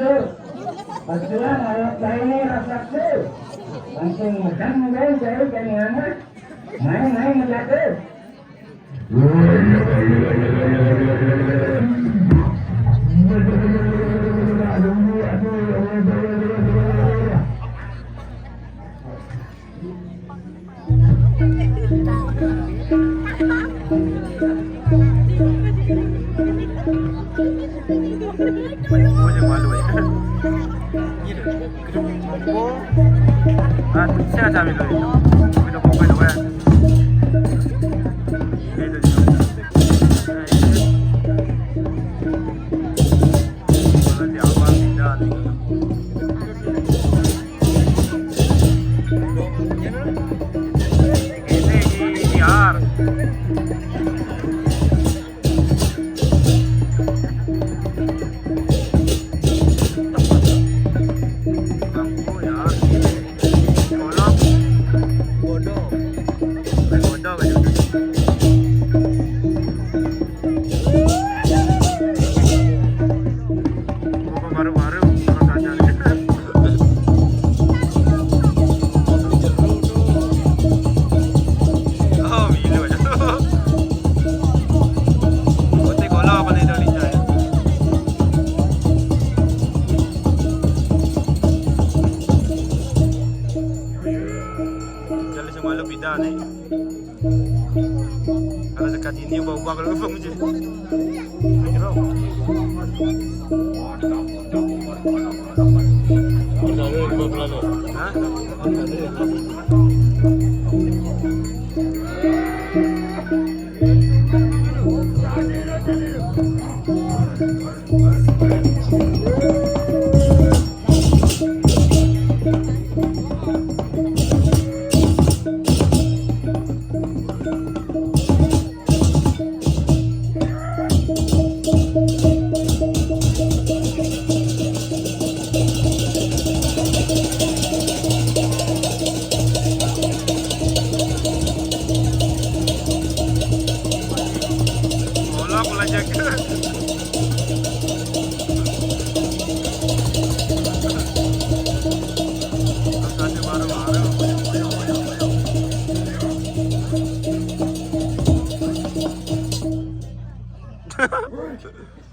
Saksu. Pagsulan, ayat lain ni Saksu. Langsung makan guys, saya jangan main menjaga. Siapa cami tu? Kita kau itu kan? Kalau dekat ini ubah-ubah kalau ubah mungkin.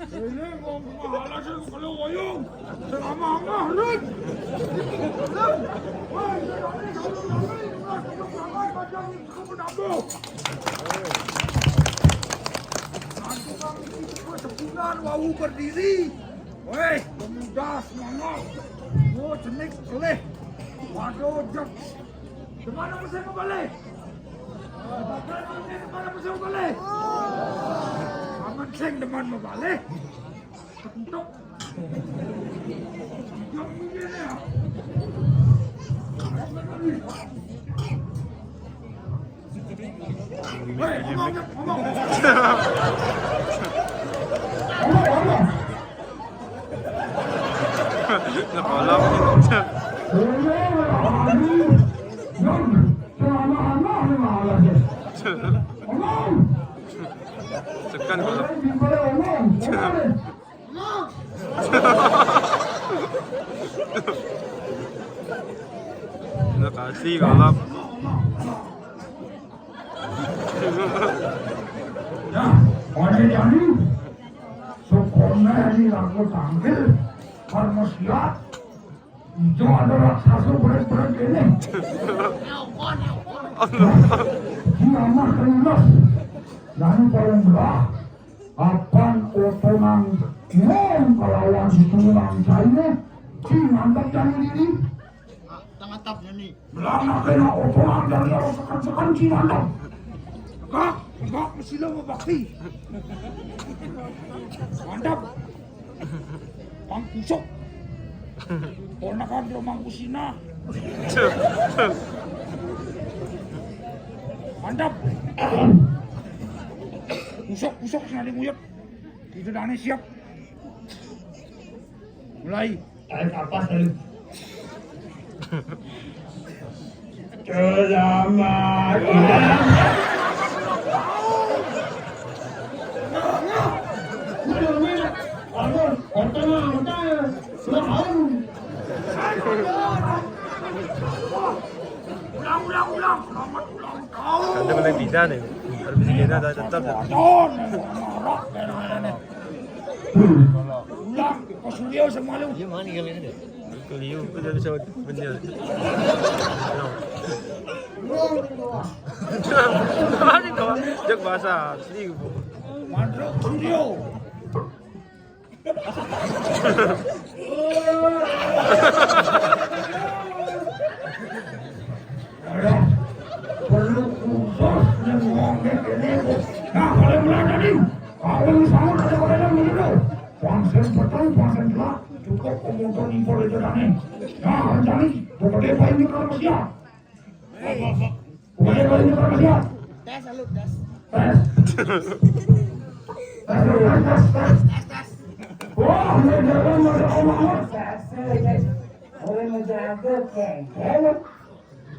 Ini mau mahala sih kalau wayang. Selama rut. Sebulan wau berdiri. Woi, pemuda semangat. Mau jenik keleh. Waduh, jok. Kemana mesti mau balik? Kemana mesti mau balik? Aman seng depan mau balik. Ketuk. Jom begini ya. Hei, ngomong. Napalam kita. Tekan kalau. Nakasih kalau. Ya, oleh jadi syukurnya ini aku tampil karena siap itu ada raksasa berat-berat ini dia mah kelas dan paling belah apaan otonan yang kelawan si tulang saya si mantap jadi diri Tangantapnya nih. belakang kena otonan dari sekan-sekan si mantap Enggak, mesti lo mau bakti. Mantap. Pang pusok. Ponakan lo Mang Kusina. Mantap. Pusok senadi nguyut. Itu dane siap. Mulai. Tarik kapas tadi. Selamat. Ulang. Selamat ulang tahun. Anda boleh pindah nih. Kalau bisa kita dah tetap. Tahun. Ulang. Kau Suryo semua lu. Keliu, aku dah bisa benda. Mana kau? Jak bahasa asli. Mandruk Suryo. Perlu khusus yang ngomong ini. Nah, kalau mulai tadi, kalau sama ada orang dulu. Pangsen betul, pangsen gelap, cukup pemotor info itu tadi. Nah, rencana, pokoknya apa ini kalau masih ya? Pokoknya apa ini kalau masih ya? Tes, halo, tes. Tes. Tes. Wah, ini jalan ada omong-omong. Oleh menjaga kengkeng.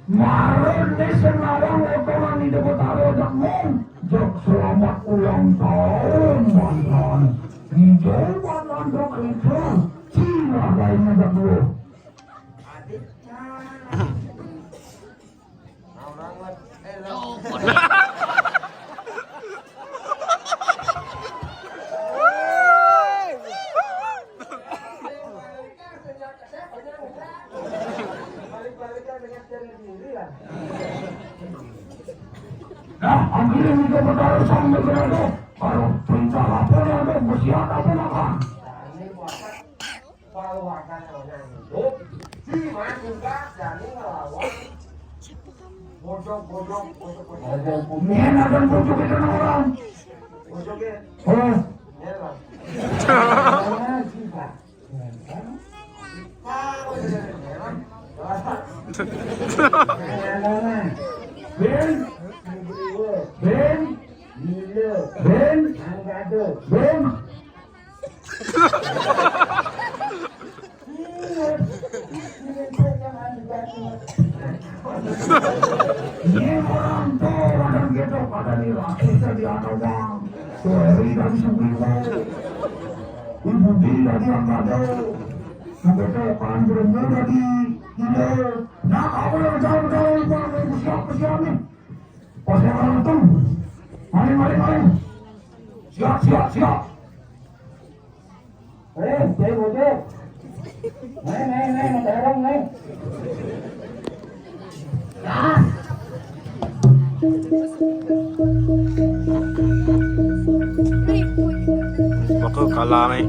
Marin di Senawang otoran di dekat Arodak Mon. Jok selamat ulang tahun, mantan. Hijau mantan dok itu. Cina lainnya dak dulu. Nah, akhirnya kita berdarah sampai ke itu. Kalau perintah lapor ada, bersiap apa makan? Ini buatan perawakan orang hidup. Cuma juga dari ngelawan. Bojok. Ini akan bujuk itu orang. Bojoknya. Oh, Nyerang. Sifat. Kalau jadi nyerang. Nyerang. Ben, Ben, Milo. Ben, Anggado. Ben. Ini orang tuh orang gitu pada nih raksasa di Anawang. Suheri dari Subiwo. Ibu Bila di Anggado. Begitu kan berumur dari Hilo. Nah, kamu yang jauh-jauh bersiap nih. Pasal orang itu. Mari. Siap. Saya bojok. Naik, dorong, naik. Maka kalah ni.